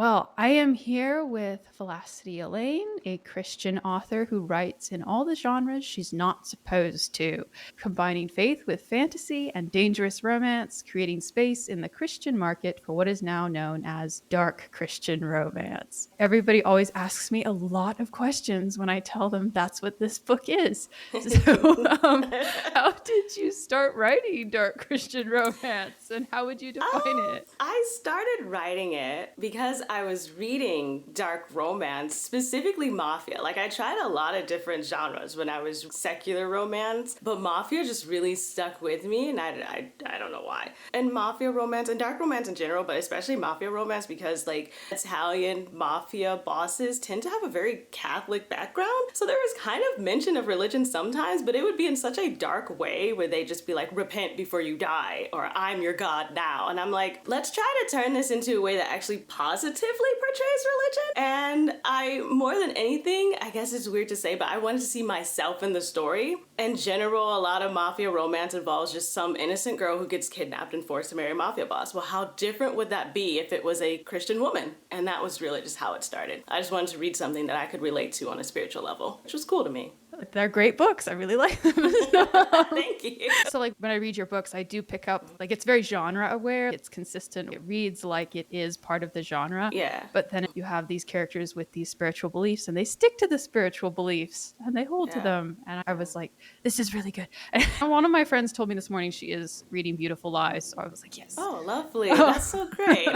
Well, I am here with Valicity Elaine, a Christian author who writes in all the genres she's not supposed to, combining faith with fantasy and dangerous romance, creating space in the Christian market for what is now known as dark Christian romance. Everybody always asks me a lot of questions when I tell them that's what this book is. How did you start writing dark Christian romance, and how would you define it? I started writing it because I was reading dark romance, specifically Mafia. Like, I tried a lot of different genres when I was secular romance, but Mafia just really stuck with me, and I don't know why. And Mafia romance and dark romance in general, but especially Mafia romance, because like Italian Mafia bosses tend to have a very Catholic background. So there was kind of mention of religion sometimes, but it would be in such a dark way where they just be like, repent before you die, or I'm your God now. And I'm like, let's try to turn this into a way that actually positively portrays religion. And I, more than anything, I guess it's weird to say, but I wanted to see myself in the story. In general, a lot of Mafia romance involves just some innocent girl who gets kidnapped and forced to marry a Mafia boss. Well, how different would that be if it was a Christian woman? And that was really just how it started. I just wanted to read something that I could relate to on a spiritual level, which was cool to me. They're great books. I really like them. Thank you. So like when I read your books, I do pick up, like, it's very genre aware. It's consistent. It reads like it is part of the genre. Yeah. But then you have these characters with these spiritual beliefs, and they stick to the spiritual beliefs and they hold to them. And I was like, this is really good. And one of my friends told me this morning she is reading Beautiful Lies. So I was like, yes. Oh, lovely. That's so great.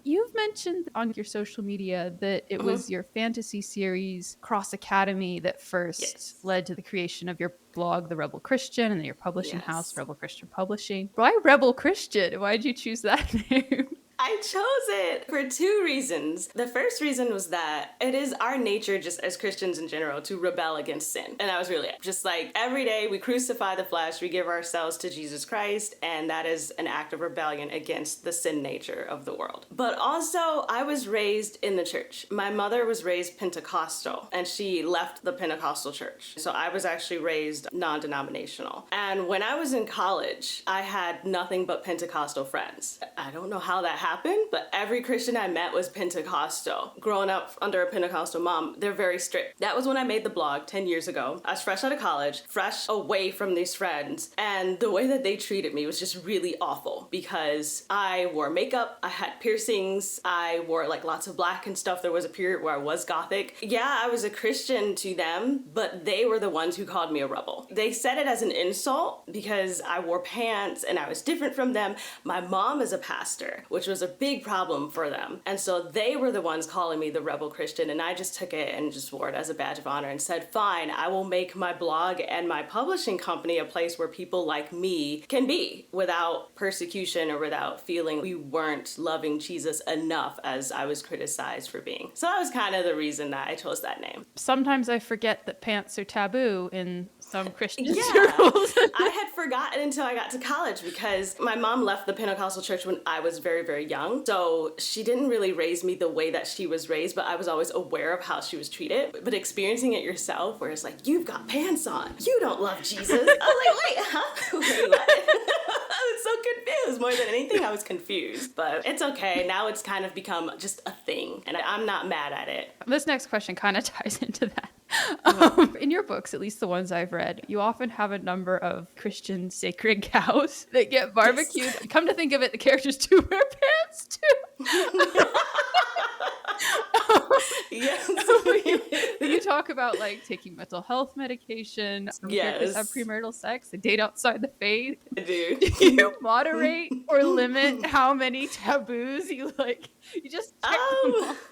You've mentioned on your social media that it was your fantasy series Cross Academy that first led to the creation of your blog, The Rebel Christian, and then your publishing house, Rebel Christian Publishing. Why Rebel Christian? Why did you choose that name? I chose it for two reasons. The first reason was that it is our nature, just as Christians in general, to rebel against sin. And I was really just like, every day we crucify the flesh, we give ourselves to Jesus Christ, and that is an act of rebellion against the sin nature of the world. But also, I was raised in the church. My mother was raised Pentecostal, and she left the Pentecostal church. So I was actually raised non-denominational. And when I was in college, I had nothing but Pentecostal friends. I don't know how that happened, but every Christian I met was Pentecostal. Growing up under a Pentecostal mom, they're very strict. That was when I made the blog 10 years ago. I was fresh out of college, fresh away from these friends, and the way that they treated me was just really awful because I wore makeup, I had piercings, I wore like lots of black and stuff. There was a period where I was gothic. Yeah, I was a Christian to them, but they were the ones who called me a rebel. They said it as an insult because I wore pants and I was different from them. My mom is a pastor, which was a big problem for them. And so they were the ones calling me the Rebel Christian, and I just took it and just wore it as a badge of honor and said, fine, I will make my blog and my publishing company a place where people like me can be without persecution or without feeling we weren't loving Jesus enough as I was criticized for being. So that was kind of the reason that I chose that name. Sometimes I forget that pants are taboo in some Christian circles. I had forgotten until I got to college because my mom left the Pentecostal church when I was very, very young. So she didn't really raise me the way that she was raised, but I was always aware of how she was treated. But experiencing it yourself, where it's like, you've got pants on, you don't love Jesus. I was like, wait, huh? Wait, what? I was so confused. More than anything, I was confused. But it's okay. Now it's kind of become just a thing, and I'm not mad at it. This next question kind of ties into that. In your books, at least the ones I've read, you often have a number of Christian sacred cows that get barbecued. Yes. Come to think of it, the characters do wear pants too. Yes. You talk about like taking mental health medication. Some characters have premarital sex. They date outside the faith. I do. Do you moderate or limit how many taboos you like? You just check them off.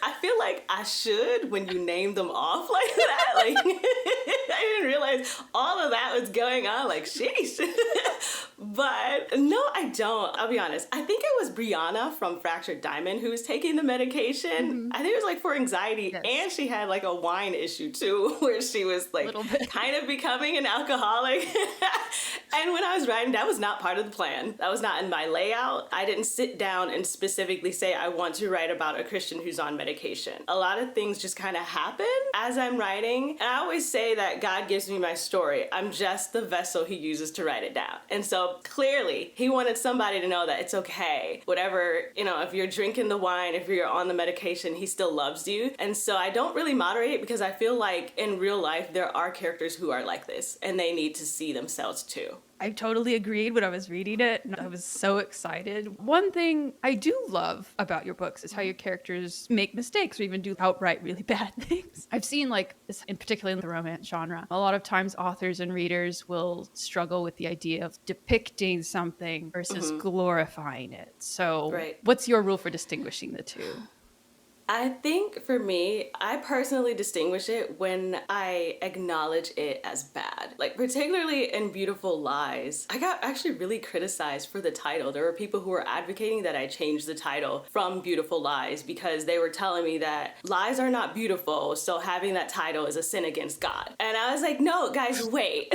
I feel like I should when you name them off like that. Like, I didn't realize all of that was going on. Like, sheesh. But no, I don't. I'll be honest. I think it was Brianna from Fractured Diamond who was taking the medication. Mm-hmm. I think it was like for anxiety. Yes. And she had like a wine issue too, where she was like kind of becoming an alcoholic. And when I was writing, that was not part of the plan. That was not in my layout. I didn't sit down and specifically say, I want to write about a Christian who's on medication. A lot of things just kind of happen as I'm writing. And I always say that God gives me my story. I'm just the vessel he uses to write it down. And so clearly he wanted somebody to know that it's okay. Whatever, if you're drinking the wine, if you're on the medication, he still loves you. And so I don't really moderate it because I feel like in real life, there are characters who are like this and they need to see themselves too. I totally agreed when I was reading it. I was so excited. One thing I do love about your books is how your characters make mistakes or even do outright really bad things. I've seen this, in particular in the romance genre, a lot of times authors and readers will struggle with the idea of depicting something versus glorifying it. So what's your rule for distinguishing the two? I think for me, I personally distinguish it when I acknowledge it as bad. Like particularly in Beautiful Lies, I got actually really criticized for the title. There were people who were advocating that I change the title from Beautiful Lies because they were telling me that lies are not beautiful, so having that title is a sin against God. And I was like, no, guys, wait.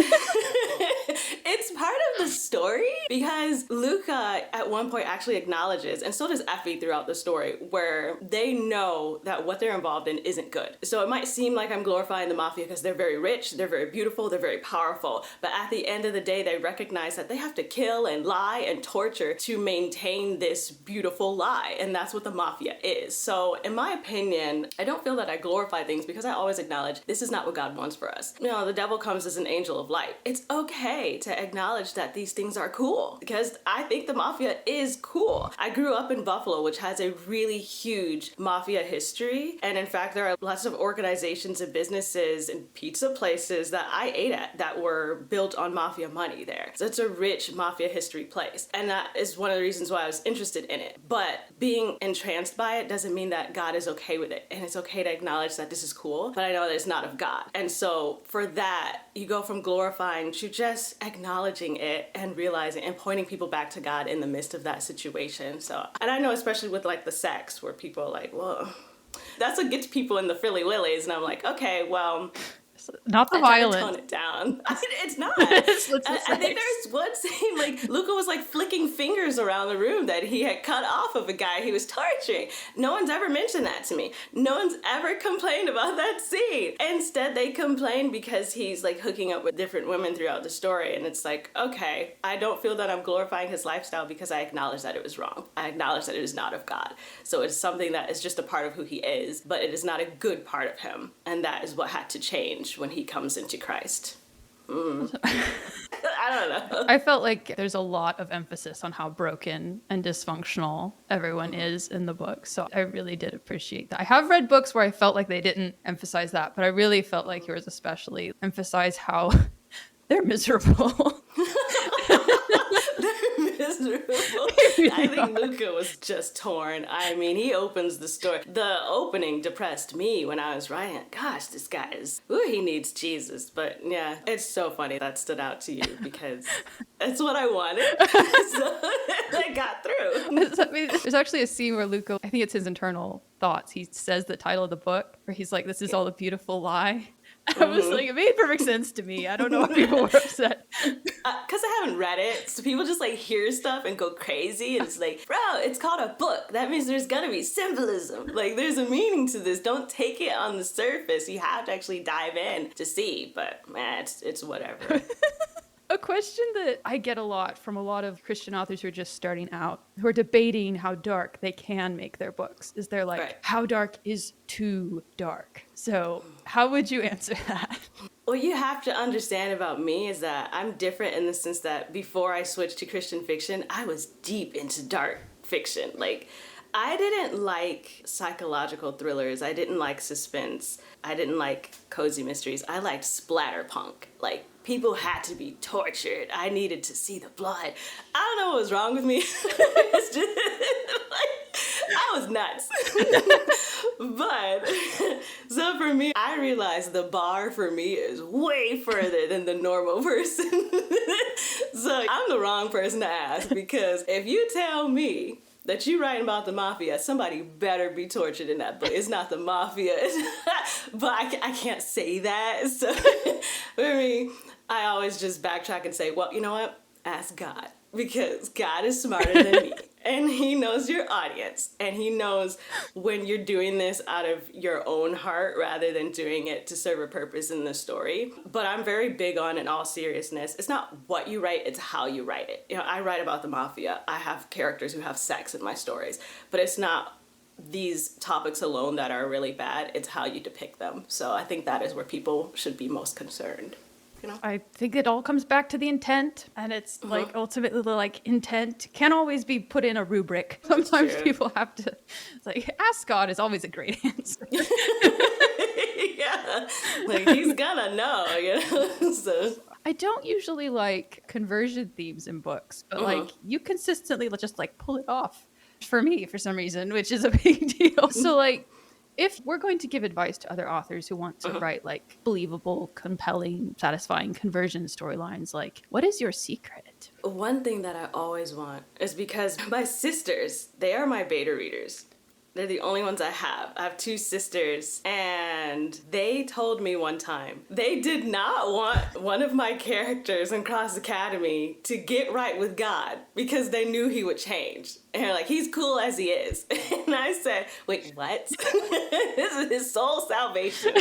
It's part of the story because Luca at one point actually acknowledges, and so does Effie throughout the story, where they know that what they're involved in isn't good. So it might seem like I'm glorifying the mafia because they're very rich, they're very beautiful, they're very powerful. But at the end of the day, they recognize that they have to kill and lie and torture to maintain this beautiful lie. And that's what the mafia is. So in my opinion, I don't feel that I glorify things because I always acknowledge this is not what God wants for us. The devil comes as an angel of light. It's okay to acknowledge that these things are cool because I think the mafia is cool. I grew up in Buffalo, which has a really huge mafia history. And in fact, there are lots of organizations and businesses and pizza places that I ate at that were built on mafia money there. So it's a rich mafia history place. And that is one of the reasons why I was interested in it. But being entranced by it doesn't mean that God is okay with it. And it's okay to acknowledge that this is cool, but I know that it's not of God. And so for that, you go from glorifying to just acknowledging it and realizing and pointing people back to God in the midst of that situation. So, and I know especially with the sex where people are like, whoa, that's what gets people in the Frilly Willies. And I'm like, okay, well, not the violence. Tone it down. It's not. I think there's one scene Luca was flicking fingers around the room that he had cut off of a guy he was torturing. No one's ever mentioned that to me. No one's ever complained about that scene. Instead, they complain because he's hooking up with different women throughout the story. And it's okay, I don't feel that I'm glorifying his lifestyle because I acknowledge that it was wrong. I acknowledge that it is not of God. So it's something that is just a part of who he is, but it is not a good part of him. And that is what had to change when he comes into Christ. I don't know. I felt like there's a lot of emphasis on how broken and dysfunctional everyone is in the book. So I really did appreciate that. I have read books where I felt like they didn't emphasize that, but I really felt like yours especially emphasized how they're miserable. Miserable. I think Luca was just torn. I mean, he opens the story. The opening depressed me when I was writing it. Gosh, this guy he needs Jesus. But yeah, it's so funny that stood out to you because that's what I wanted. So I got through. There's actually a scene where Luca, I think it's his internal thoughts, he says the title of the book where he's like, this is all a beautiful lie. I was like, it made perfect sense to me. I don't know why people were upset. Because I haven't read it, so people just hear stuff and go crazy. And it's bro, it's called a book. That means there's gonna be symbolism. There's a meaning to this. Don't take it on the surface. You have to actually dive in to see. But man, it's whatever. A question that I get a lot from a lot of Christian authors who are just starting out, who are debating how dark they can make their books, is they're like, how dark is too dark? So how would you answer that? What you have to understand about me is that I'm different in the sense that before I switched to Christian fiction, I was deep into dark fiction. I didn't like psychological thrillers. I didn't like suspense. I didn't like cozy mysteries. I liked splatterpunk. People had to be tortured. I needed to see the blood. I don't know what was wrong with me. It's just, I was nuts. But, so for me, I realized the bar for me is way further than the normal person. So I'm the wrong person to ask because if you tell me that you writing about the mafia, somebody better be tortured in that book. It's not the mafia. But I can't say that. So for me, I always just backtrack and say, well, you know what? Ask God. Because God is smarter than me. And he knows your audience. And he knows when you're doing this out of your own heart rather than doing it to serve a purpose in the story. But I'm very big on, in all seriousness, it's not what you write, it's how you write it. You know, I write about the mafia. I have characters who have sex in my stories. But it's not these topics alone that are really bad. It's how you depict them. So I think that is where people should be most concerned. You know? I think it all comes back to the intent, and it's like ultimately like intent can't always be put in a rubric. Sometimes people have to, it's like, ask God is always a great answer. Yeah, like he's gonna know, you know. So I don't usually like conversion themes in books, but like you consistently just like pull it off for me for some reason, which is a big deal. So like, if we're going to give advice to other authors who want to write like believable, compelling, satisfying conversion storylines, like what is your secret? one thing that I always want is because my sisters, they are my beta readers. They're the only ones I have. I have 2 sisters, and they told me one time they did not want one of my characters in Cross Academy to get right with God because they knew he would change. And they're like, he's cool as he is. And I said, wait, what? This is his soul salvation.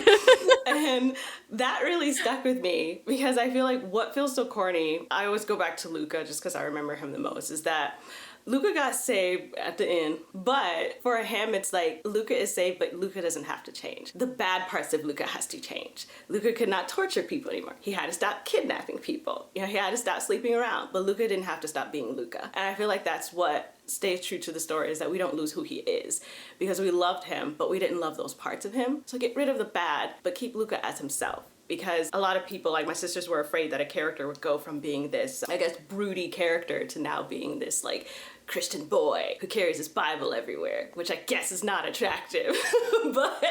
And that really stuck with me because I feel like what feels so corny, I always go back to Luca just because I remember him the most, is that Luca got saved at the end, but for him, it's like Luca is saved, but Luca doesn't have to change. The bad parts of Luca has to change. Luca could not torture people anymore. He had to stop kidnapping people. You know, he had to stop sleeping around, but Luca didn't have to stop being Luca. And I feel like that's what stays true to the story, is that we don't lose who he is because we loved him, but we didn't love those parts of him. So get rid of the bad, but keep Luca as himself. Because a lot of people, like my sisters, were afraid that a character would go from being this, I guess, broody character to now being this, like, Christian boy who carries his Bible everywhere, which I guess is not attractive. but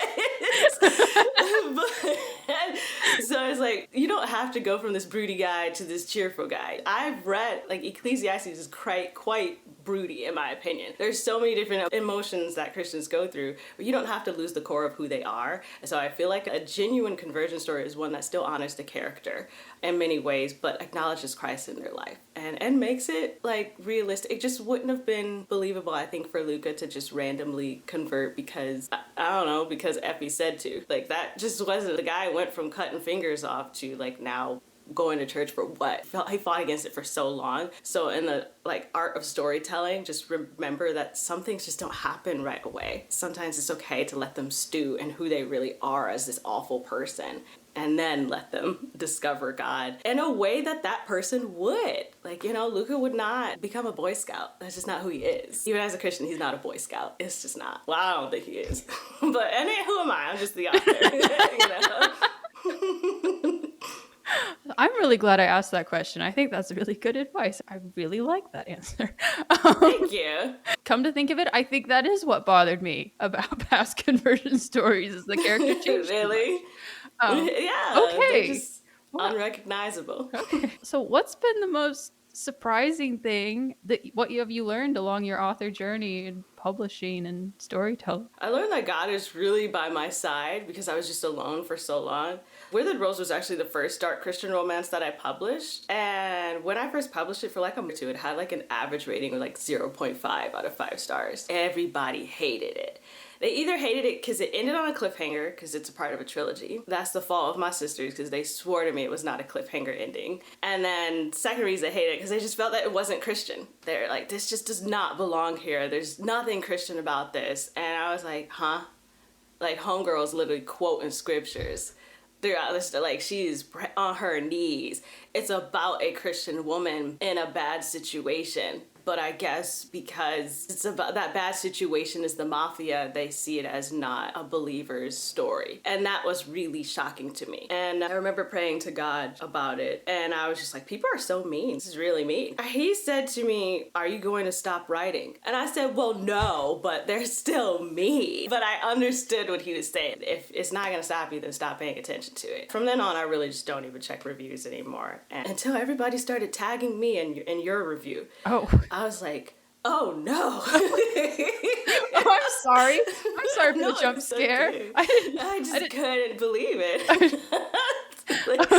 so it's like, you don't have to go from this broody guy to this cheerful guy. I've read, like, Ecclesiastes is quite broody, in my opinion. There's so many different emotions that Christians go through, but you don't have to lose the core of who they are. And so I feel like a genuine conversion story is one that still honors the character in many ways, but acknowledges Christ in their life and makes it like realistic. It just wouldn't have been believable, I think, for Luca to just randomly convert because, I don't know, because Effie said to. Like, that just wasn't, the guy went from cutting fingers off to like now going to church for what? He fought against it for so long. So in the like art of storytelling, just remember that some things just don't happen right away. Sometimes it's okay to let them stew in who they really are as this awful person, and then let them discover God in a way that that person would. Like, you know, Luca would not become a Boy Scout. That's just not who he is. Even as a Christian, he's not a Boy Scout. It's just not. Well, I don't think he is. But, and who am I? I'm just the author. You know? I'm really glad I asked that question. I think that's really good advice. I really like that answer. Thank you. Come to think of it, I think that is what bothered me about past conversion stories, is the character change. Really? Yeah. Okay. They're just unrecognizable. Okay. So what's been the most surprising thing that what have you learned along your author journey in publishing and storytelling? I learned that God is really by my side because I was just alone for so long. Withered Rose was actually the first dark Christian romance that I published. And when I first published it for like a month or two, it had like an average rating of like 0.5 out of 5 stars. Everybody hated it. They either hated it because it ended on a cliffhanger because it's a part of a trilogy. That's the fault of my sisters because they swore to me it was not a cliffhanger ending. And then second reason they hated it because they just felt that it wasn't Christian. They're like, this just does not belong here. There's nothing Christian about this. And I was like, huh? Like homegirls literally quoting scriptures throughout this, like she's on her knees. It's about a Christian woman in a bad situation. But I guess because it's about that bad situation is the mafia, they see it as not a believer's story. And that was really shocking to me. And I remember praying to God about it. And I was just like, people are so mean. This is really mean. He said to me, are you going to stop writing? And I said, well, no, but they're still me. But I understood what he was saying. If it's not going to stop you, then stop paying attention to it. From then on, I really just don't even check reviews anymore. And until everybody started tagging me in your review. Oh. I was like, oh no. Oh, I'm sorry. I'm sorry for the jump scare. Okay. I just couldn't believe it. Like,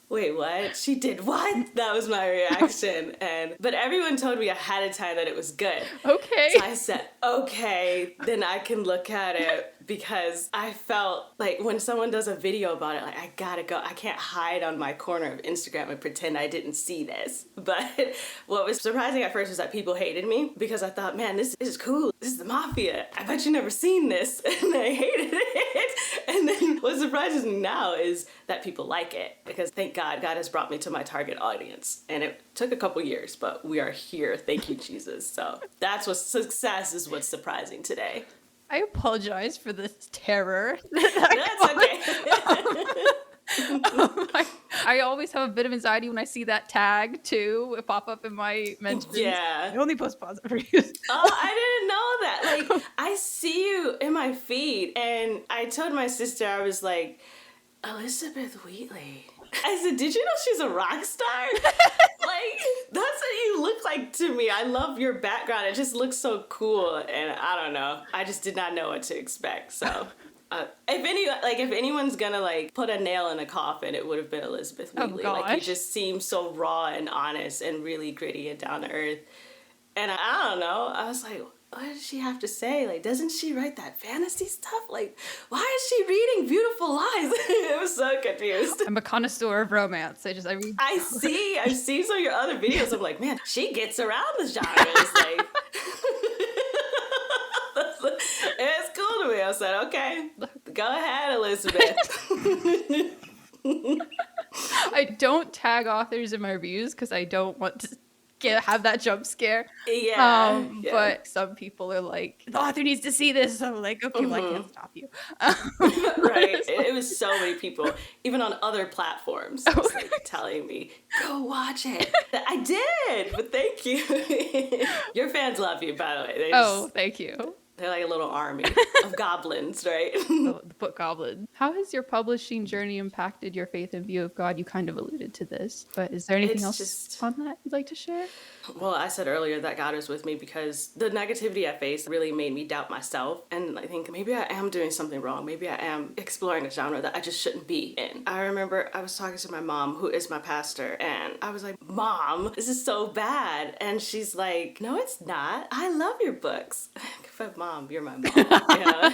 wait, what? She did what? That was my reaction. But everyone told me ahead of time that it was good. Okay. So I said, okay, then I can look at it, because I felt like when someone does a video about it, like, I gotta go. I can't hide on my corner of Instagram and pretend I didn't see this. But what was surprising at first was that people hated me, because I thought, man, this is cool. This is the Mafia. I bet you never seen this. And they hated it. And then what surprises me now is that people like it, because thank God has brought me to my target audience. And it took a couple years, but we are here. Thank you, Jesus. So that's what success is, what's surprising today. I apologize for this terror. That's okay. I always have a bit of anxiety when I see that tag too pop up in my mentions. Yeah. I only post positive reviews. Oh, I didn't know that. Like, I see you in my feed, and I told my sister, I was like, Elizabeth Wheatley. I said, did you know she's a rock star? Like, that's what you look like to me. I love your background. It just looks so cool. And I don't know. I just did not know what to expect. So if anyone's gonna like put a nail in a coffin, it would have been Elizabeth Wheatley. Oh, like, you just seem so raw and honest and really gritty and down to earth. And I don't know. I was like, what does she have to say? Like, doesn't she write that fantasy stuff? Like, why is she reading Beautiful Lies? I was so confused. I'm a connoisseur of romance. I read. I've seen some of your other videos. I'm like, man, she gets around the genres. Like, it's cool to me. I said, okay, go ahead, Elizabeth. I don't tag authors in my reviews because I don't want to have that jump scare. Yeah, But some people are like, the author needs to see this. So I'm like, okay, well, I can't stop you. Right. It was so many people, even on other platforms, just like telling me, go watch it. I did, but thank you. Your fans love you, by the way. Thank you. They're like a little army of goblins, right? The book goblin. How has your publishing journey impacted your faith and view of God? You kind of alluded to this, but is there anything else on that you'd like to share? Well, I said earlier that God was with me because the negativity I faced really made me doubt myself. And I think maybe I am doing something wrong. Maybe I am exploring a genre that I just shouldn't be in. I remember I was talking to my mom, who is my pastor, and I was like, Mom, this is so bad. And she's like, no, it's not. I love your books. But Mom, you're my mom. You know?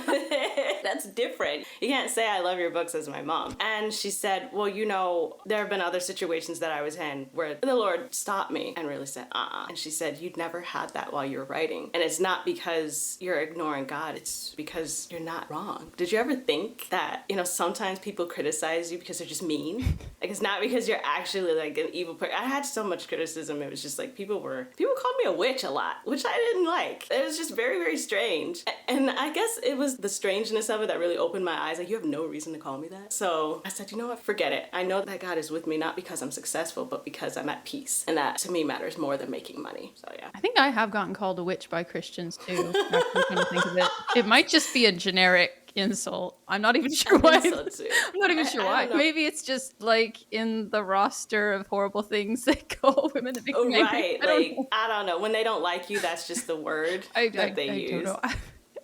That's different. You can't say I love your books as my mom. And she said, well, you know, there have been other situations that I was in where the Lord stopped me and really said, And she said, you'd never had that while you were writing. And it's not because you're ignoring God. It's because you're not wrong. Did you ever think that, you know, sometimes people criticize you because they're just mean? Like, it's not because you're actually like an evil person. I had so much criticism. It was just like people called me a witch a lot, which I didn't like. It was just very, very strange. And I guess it was the strangeness of it that really opened my eyes. Like, you have no reason to call me that. So I said, you know what? Forget it. I know that God is with me, not because I'm successful, but because I'm at peace. And that to me matters more than making money. So yeah. I think I have gotten called a witch by Christians too. Actually, come to think of it. It might just be a generic insult. I'm not even sure why. I'm not even sure why. Maybe it's just like in the roster of horrible things that call women that make me angry. Right. I don't know. When they don't like you, that's just the word that they use. Don't know.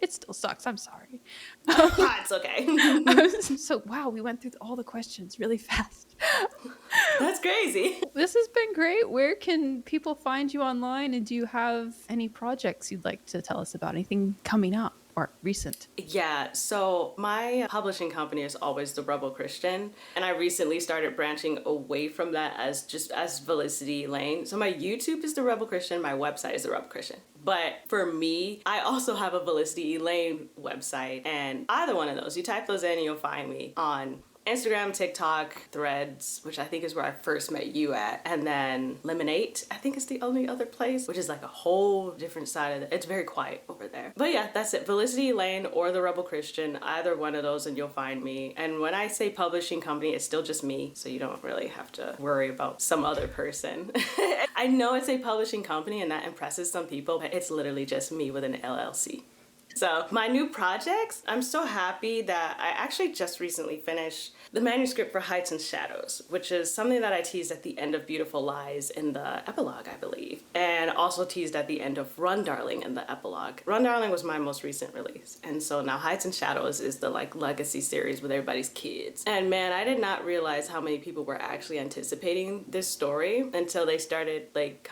It still sucks. I'm sorry. It's okay. So, wow, we went through all the questions really fast. That's crazy. This has been great. Where can people find you online? And do you have any projects you'd like to tell us about? Anything coming up or recent? Yeah, so my publishing company is always The Rebel Christian. And I recently started branching away from that as Valicity Elaine. So my YouTube is The Rebel Christian. My website is The Rebel Christian. But for me, I also have a Valicity Elaine website, and either one of those, you type those in and you'll find me on Instagram, TikTok, Threads, which I think is where I first met you at, and then Lemonade, I think is the only other place, which is like a whole different side of it. It's very quiet over there. But yeah, that's it. Valicity Elaine or The Rebel Christian, either one of those and you'll find me. And when I say publishing company, it's still just me, so you don't really have to worry about some other person. I know it's a publishing company and that impresses some people, but it's literally just me with an LLC. So my new projects, I'm so happy that I actually just recently finished the manuscript for Heights and Shadows, which is something that I teased at the end of Beautiful Lies in the epilogue, I believe, and also teased at the end of Run Darling in the epilogue. Run Darling was my most recent release, and so now Heights and Shadows is the like legacy series with everybody's kids. And man, I did not realize how many people were actually anticipating this story until they started like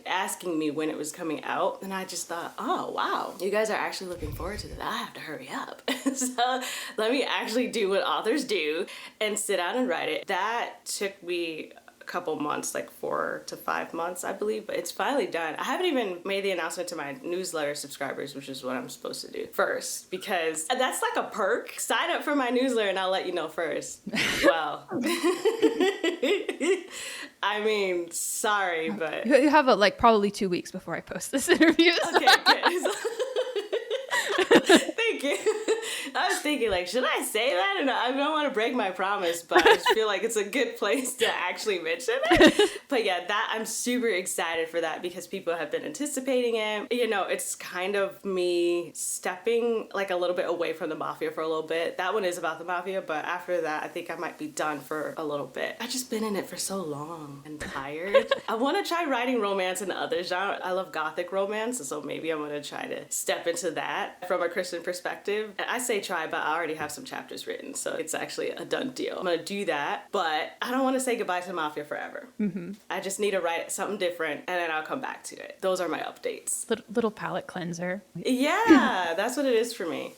asking me when it was coming out, and I just thought, oh wow, you guys are actually looking forward to that. I have to hurry up. So let me actually do what authors do and sit down and write it. That took me a couple months, like 4 to 5 months, I believe, but it's finally done. I haven't even made the announcement to my newsletter subscribers, which is what I'm supposed to do first, because that's like a perk. Sign up for my newsletter and I'll let you know first. Well, I mean, sorry, but You have like probably 2 weeks before I post this interview. So. okay, good. Thank you. I was thinking, like, should I say that? And I don't want to break my promise, but I just feel like it's a good place to actually mention it. But yeah, I'm super excited for that because people have been anticipating it. You know, it's kind of me stepping like a little bit away from the Mafia for a little bit. That one is about the Mafia, but after that, I think I might be done for a little bit. I've just been in it for so long and tired. I want to try writing romance in other genres. I love gothic romance, so maybe I'm going to try to step into that from a Christian perspective. And I say try, but I already have some chapters written, so it's actually a done deal. I'm gonna do that, but I don't want to say goodbye to Mafia forever. Mm-hmm. I just need to write something different, and then I'll come back to it. Those are my updates. Little palate cleanser. Yeah, that's what it is for me.